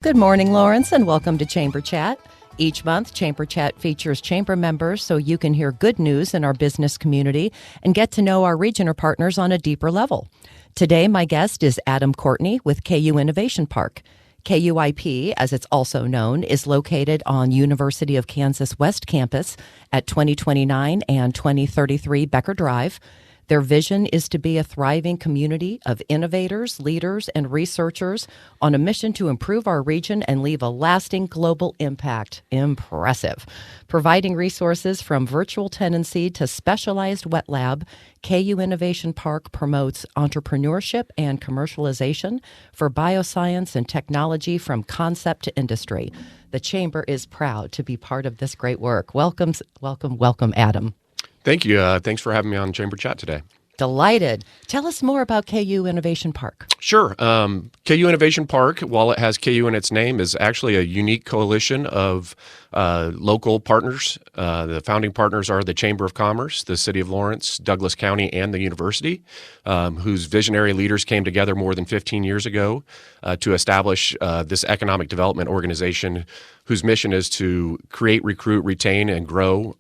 Good morning, Lawrence, and welcome to Chamber Chat. Each month, Chamber Chat features chamber members so you can hear good news in our business community and get to know our regional partners on a deeper level. Today, my guest is Adam Courtney with KU Innovation Park. KUIP, as it's also known, is located on University of Kansas West Campus at 2029 and 2033 Becker Drive. Their vision is to be a thriving community of innovators, leaders, and researchers on a mission to improve our region and leave a lasting global impact. Impressive. Providing resources from virtual tenancy to specialized wet lab, KU Innovation Park promotes entrepreneurship and commercialization for bioscience and technology from concept to industry. The Chamber is proud to be part of this great work. Welcome, Adam. Thank you. Thanks for having me on Chamber Chat today. Delighted. Tell us more about KU Innovation Park. Sure. KU Innovation Park, while it has KU in its name, is actually a unique coalition of local partners. The founding partners are the Chamber of Commerce, the City of Lawrence, Douglas County, and the university, whose visionary leaders came together more than 15 years ago to establish this economic development organization whose mission is to create, recruit, retain, and grow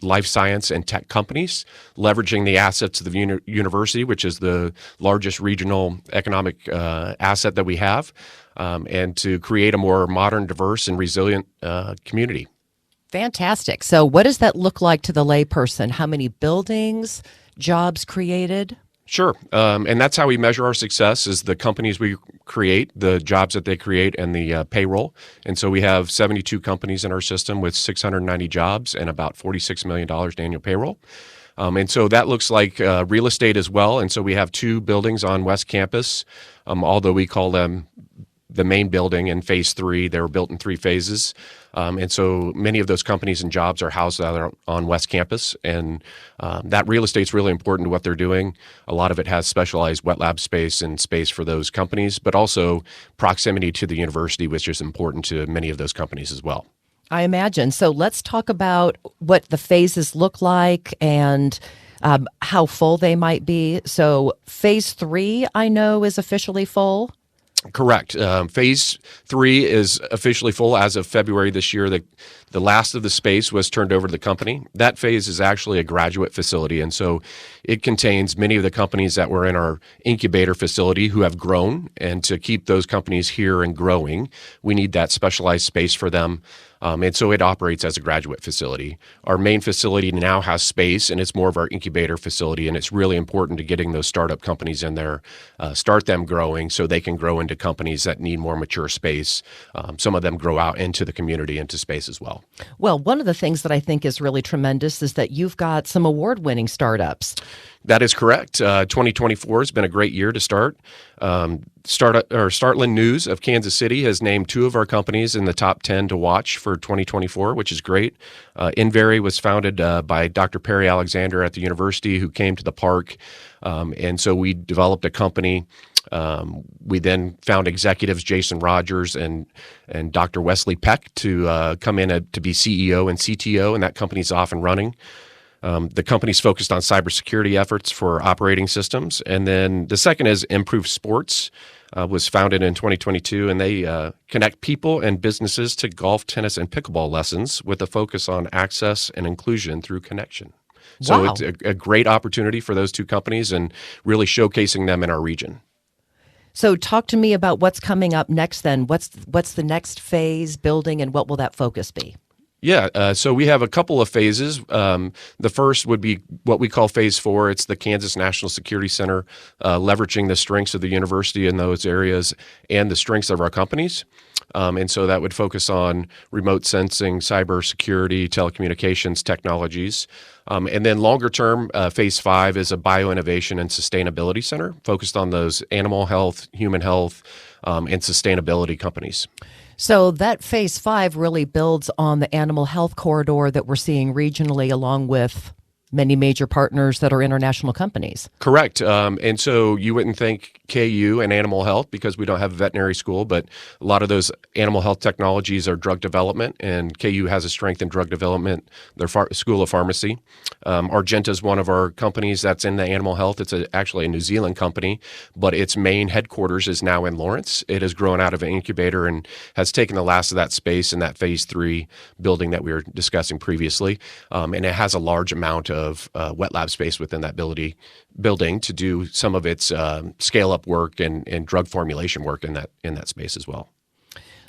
life science and tech companies, leveraging the assets of the university, which is the largest regional economic asset that we have, and to create a more modern, diverse, and resilient community. Fantastic. So what does that look like to the layperson? How many buildings, jobs created? Sure. And that's how we measure our success is the companies we create, the jobs that they create, and the payroll. And so we have 72 companies in our system with 690 jobs and about $46 million in annual payroll. And so that looks like real estate as well. And so we have two buildings on West Campus, although we call them the main building in phase 3. They were built in 3 phases. And so many of those companies and jobs are housed out on West Campus. And that real estate's really important to what they're doing. A lot of it has specialized wet lab space and space for those companies, but also proximity to the university, which is important to many of those companies as well. I imagine. So let's talk about what the phases look like and how full they might be. So phase 3, I know, is officially full. Correct. Phase 3 is officially full as of February this year. The last of the space was turned over to the company. That phase is actually a graduate facility, and so it contains many of the companies that were in our incubator facility who have grown, and to keep those companies here and growing, we need that specialized space for them. And so it operates as a graduate facility. Our main facility now has space, and it's more of our incubator facility, and it's really important to getting those startup companies in there, start them growing so they can grow into companies that need more mature space. Some of them grow out into the community, into space as well. Well, one of the things that I think is really tremendous is that you've got some award-winning startups. That is correct. 2024 has been a great year to start. Startland News of Kansas City has named 2 of our companies in the top 10 to watch for 2024, which is great. Invari was founded by Dr. Perry Alexander at the university, who came to the park. And so we developed a company. We then found executives, Jason Rogers and Dr. Wesley Peck, to come in to be CEO and CTO, and that company's off and running. The company's focused on cybersecurity efforts for operating systems. And then the second is Improve Sports, was founded in 2022, and they connect people and businesses to golf, tennis, and pickleball lessons with a focus on access and inclusion through connection. So Wow. It's a great opportunity for those 2 companies and really showcasing them in our region. So talk to me about what's coming up next then. What's the next phase building, and what will that focus be? Yeah, so we have a couple of phases. The first would be what we call phase 4. It's the Kansas National Security Center, leveraging the strengths of the university in those areas and the strengths of our companies. And so that would focus on remote sensing, cybersecurity, telecommunications technologies. And then longer term, phase 5 is a bioinnovation and sustainability center focused on those animal health, human health, and sustainability companies. So that phase 5 really builds on the animal health corridor that we're seeing regionally, along with many major partners that are international companies. Correct. And so you wouldn't think KU and animal health because we don't have a veterinary school, but a lot of those animal health technologies are drug development, and KU has a strength in drug development, their School of Pharmacy. Argenta is one of our companies that's in the animal health. It's actually a New Zealand company, but its main headquarters is now in Lawrence. It has grown out of an incubator and has taken the last of that space in that phase 3 building that we were discussing previously. And it has a large amount of wet lab space within that building to do some of its scale-up work and drug formulation work in that space as well.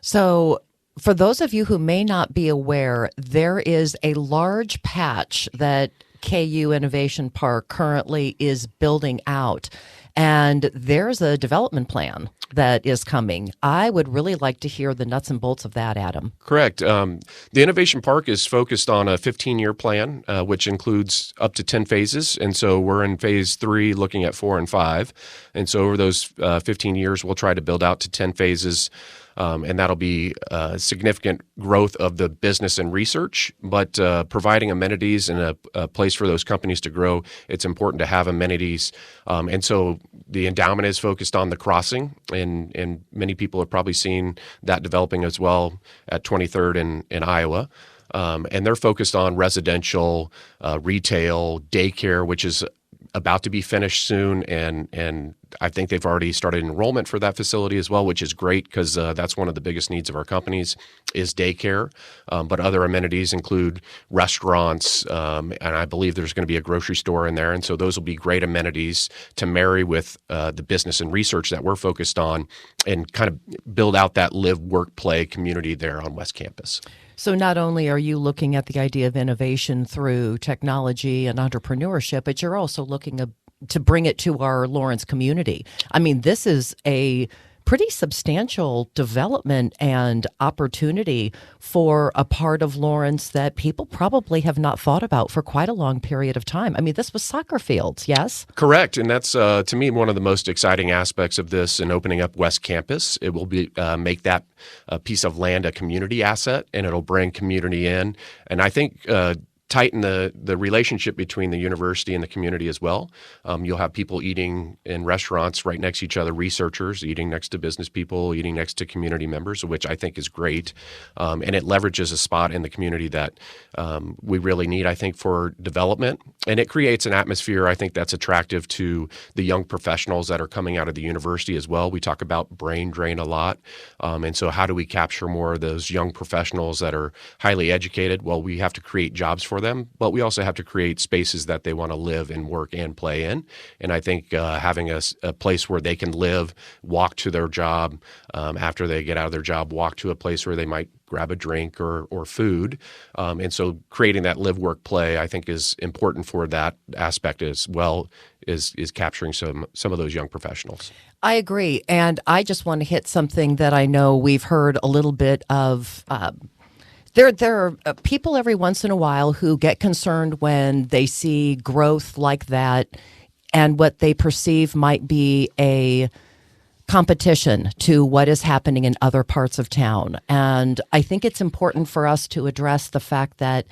So for those of you who may not be aware, there is a large patch that KU Innovation Park currently is building out, and there's a development plan that is coming. I would really like to hear the nuts and bolts of that, Adam. Correct. The Innovation Park is focused on a 15-year plan, which includes up to 10 phases. And so we're in phase 3 looking at 4 and 5. And so over those 15 years, we'll try to build out to 10 phases. And that'll be significant growth of the business and research, but providing amenities and a place for those companies to grow, it's important to have amenities. And so the endowment is focused on the crossing, and many people have probably seen that developing as well at 23rd in Iowa. And they're focused on residential, retail, daycare, which is about to be finished soon, and I think they've already started enrollment for that facility as well, which is great because that's one of the biggest needs of our companies is daycare. But other amenities include restaurants, and I believe there's going to be a grocery store in there, and so those will be great amenities to marry with the business and research that we're focused on and kind of build out that live, work, play community there on West Campus. So not only are you looking at the idea of innovation through technology and entrepreneurship, but you're also looking to bring it to our Lawrence community. I mean, this is a pretty substantial development and opportunity for a part of Lawrence that people probably have not thought about for quite a long period of time. I mean, this was soccer fields, yes? Correct. And that's, to me, one of the most exciting aspects of this and opening up West Campus. It will be make that piece of land a community asset, and it'll bring community in. And I think tighten the relationship between the university and the community as well. You'll have people eating in restaurants right next to each other, researchers eating next to business people, eating next to community members, which I think is great. And it leverages a spot in the community that we really need, I think, for development. And it creates an atmosphere, I think, that's attractive to the young professionals that are coming out of the university as well. We talk about brain drain a lot. And so how do we capture more of those young professionals that are highly educated? Well, we have to create jobs for them, but we also have to create spaces that they want to live and work and play in. And I think having a place where they can live, walk to their job, after they get out of their job, walk to a place where they might grab a drink or food. And so creating that live, work, play, I think is important for that aspect as well, is capturing some of those young professionals. I agree. And I just want to hit something that I know we've heard a little bit of. There are people every once in a while who get concerned when they see growth like that and what they perceive might be a competition to what is happening in other parts of town. And I think it's important for us to address the fact that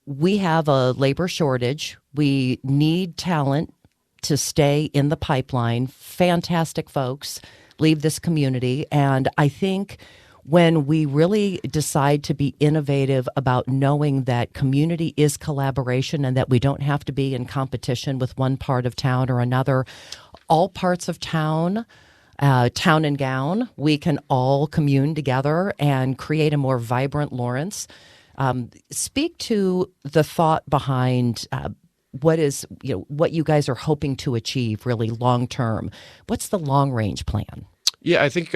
we have a labor shortage. We need talent to stay in the pipeline. Fantastic folks leave this community. And I think when we really decide to be innovative about knowing that community is collaboration and that we don't have to be in competition with one part of town or another, all parts of town, town and gown, we can all commune together and create a more vibrant Lawrence. Speak to the thought behind what you guys are hoping to achieve really long term. What's the long range plan? Yeah, I think,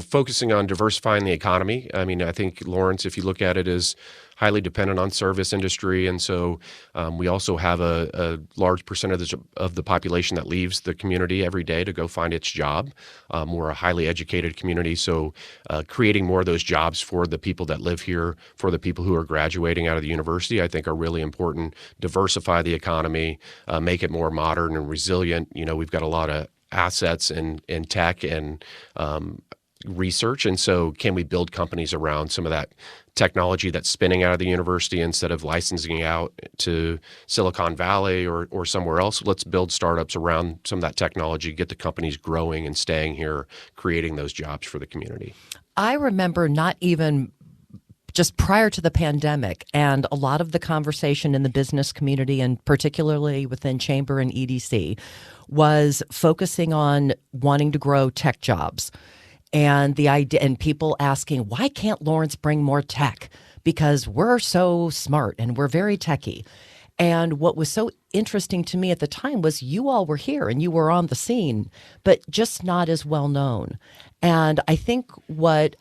focusing on diversifying the economy. I mean, I think Lawrence, if you look at it, is highly dependent on service industry. And so we also have a large percentage of the population that leaves the community every day to go find its job. We're a highly educated community. So creating more of those jobs for the people that live here, for the people who are graduating out of the university, I think are really important. Diversify the economy, make it more modern and resilient. We've got a lot of assets in tech and research. And so can we build companies around some of that technology that's spinning out of the university instead of licensing out to Silicon Valley or somewhere else? Let's build startups around some of that technology, get the companies growing and staying here, creating those jobs for the community. I remember not even just prior to the pandemic, and a lot of the conversation in the business community, and particularly within Chamber and EDC, was focusing on wanting to grow tech jobs. And the idea, and people asking, why can't Lawrence bring more tech? Because we're so smart and we're very techy. And what was so interesting to me at the time was you all were here and you were on the scene, but just not as well known. And I think what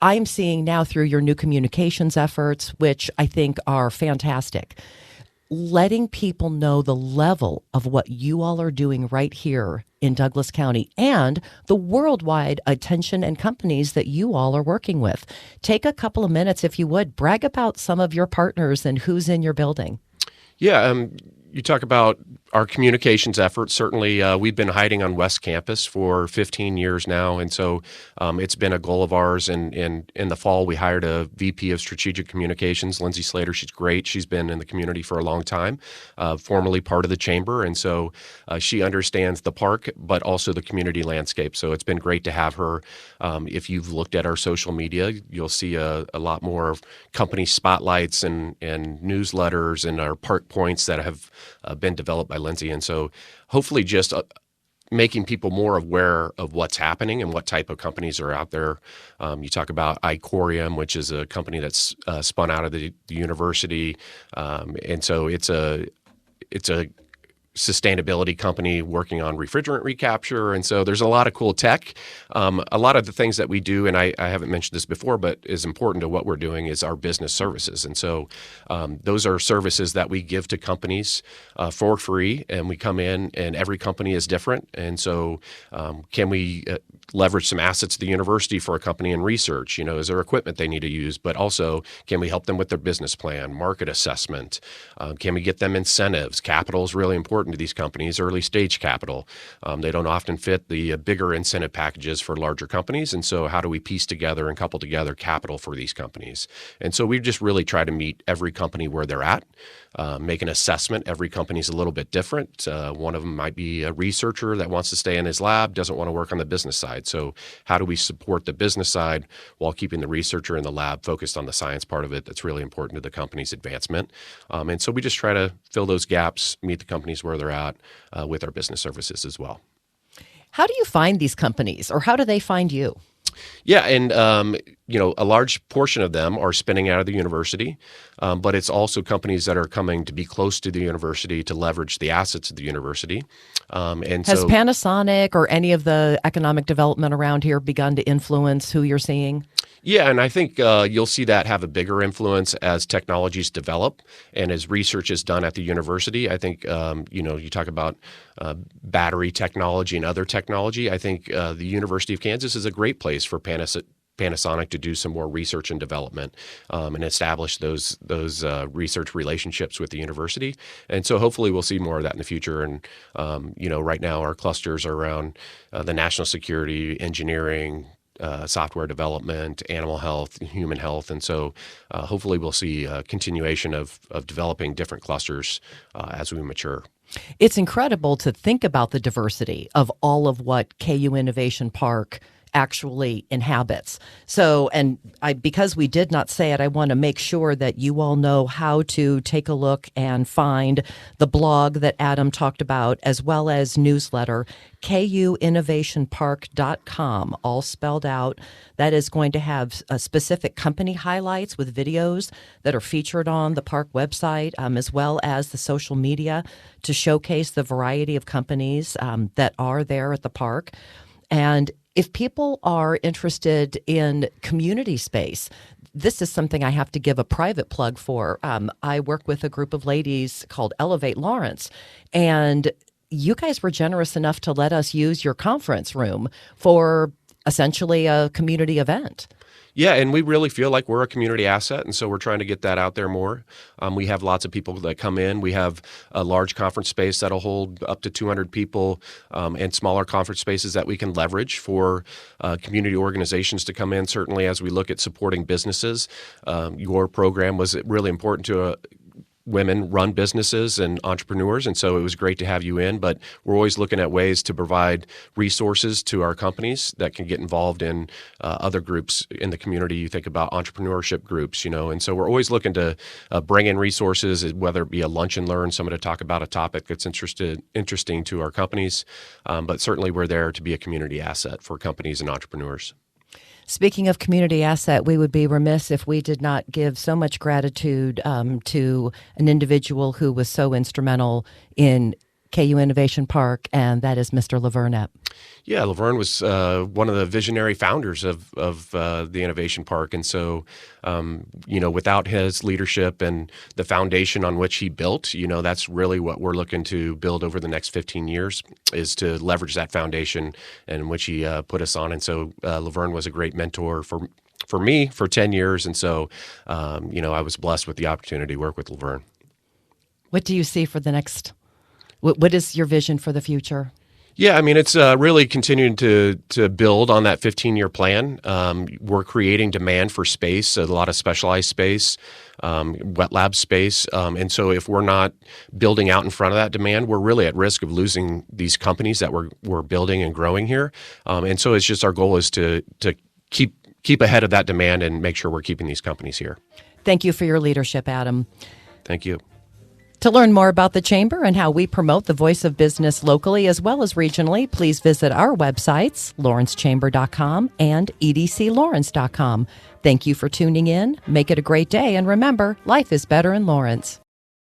I'm seeing now through your new communications efforts, which I think are fantastic, letting people know the level of what you all are doing right here in Douglas County and the worldwide attention and companies that you all are working with. Take a couple of minutes, if you would, brag about some of your partners and who's in your building. Yeah, you talk about our communications efforts. Certainly, we've been hiding on West Campus for 15 years now, and so it's been a goal of ours. And in the fall, we hired a VP of Strategic Communications, Lindsay Slater. She's great. She's been in the community for a long time, formerly part of the Chamber, and so she understands the park, but also the community landscape. So it's been great to have her. If you've looked at our social media, you'll see a lot more of company spotlights and newsletters and our park points that have been developed by Lindsay. And so hopefully just making people more aware of what's happening and what type of companies are out there. You talk about Icorium, which is a company that's spun out of the university. And so it's a sustainability company working on refrigerant recapture. And so there's a lot of cool tech. A lot of the things that we do, and I haven't mentioned this before, but is important to what we're doing, is our business services. And so those are services that we give to companies for free, and we come in and every company is different. And so can we leverage some assets of the university for a company in research? You know, is there equipment they need to use? But also, can we help them with their business plan, market assessment? Can we get them incentives? Capital is really important to these companies, early stage capital. They don't often fit the bigger incentive packages for larger companies. And so how do we piece together and couple together capital for these companies? And so we just really try to meet every company where they're at, make an assessment. Every company is a little bit different. One of them might be a researcher that wants to stay in his lab, doesn't want to work on the business side. So how do we support the business side while keeping the researcher in the lab focused on the science part of it that's really important to the company's advancement? And so we just try to fill those gaps, meet the companies where they're at with our business services as well. How do you find these companies, or how do they find you? Yeah, and a large portion of them are spinning out of the university, but it's also companies that are coming to be close to the university to leverage the assets of the university. Has Panasonic or any of the economic development around here begun to influence who you're seeing? Yeah, and I think you'll see that have a bigger influence as technologies develop and as research is done at the university. I think, you talk about battery technology and other technology. I think the University of Kansas is a great place for Panasonic to do some more research and development and establish those research relationships with the university. And so hopefully we'll see more of that in the future. And, right now our clusters are around the national security, engineering, software development, animal health, human health. And so hopefully we'll see a continuation of developing different clusters as we mature. It's incredible to think about the diversity of all of what KU Innovation Park actually inhabits. So, because we did not say it, I want to make sure that you all know how to take a look and find the blog that Adam talked about, as well as newsletter, kuinnovationpark.com, all spelled out. That is going to have specific company highlights with videos that are featured on the park website, as well as the social media to showcase the variety of companies that are there at the park. And if people are interested in community space, this is something I have to give a private plug for. I work with a group of ladies called Elevate Lawrence, and you guys were generous enough to let us use your conference room for essentially a community event. Yeah, and we really feel like we're a community asset, and so we're trying to get that out there more. We have lots of people that come in. We have a large conference space that'll hold up to 200 people, and smaller conference spaces that we can leverage for community organizations to come in. Certainly, as we look at supporting businesses, your program was really important to women run businesses and entrepreneurs, and so it was great to have you in. But we're always looking at ways to provide resources to our companies that can get involved in other groups in the community. You think about entrepreneurship groups, and so we're always looking to bring in resources, whether it be a lunch and learn, someone to talk about a topic that's interesting to our companies. But certainly we're there to be a community asset for companies and entrepreneurs. Speaking of community asset, we would be remiss if we did not give so much gratitude to an individual who was so instrumental in KU Innovation Park, and that is Mr. Laverne Epp. Yeah, Laverne was one of the visionary founders of the Innovation Park, and so without his leadership and the foundation on which he built, that's really what we're looking to build over the next 15 years is to leverage that foundation in which he put us on. And so Laverne was a great mentor for me for 10 years, and so I was blessed with the opportunity to work with Laverne. What do you see for the next? What is your vision for the future? Yeah, I mean, it's really continuing to build on that 15-year plan. We're creating demand for space, a lot of specialized space, wet lab space. And so if we're not building out in front of that demand, we're really at risk of losing these companies that we're building and growing here. And so it's just our goal is to keep ahead of that demand and make sure we're keeping these companies here. Thank you for your leadership, Adam. Thank you. To learn more about the Chamber and how we promote the voice of business locally as well as regionally, please visit our websites, lawrencechamber.com and edclawrence.com. Thank you for tuning in. Make it a great day, and remember, life is better in Lawrence.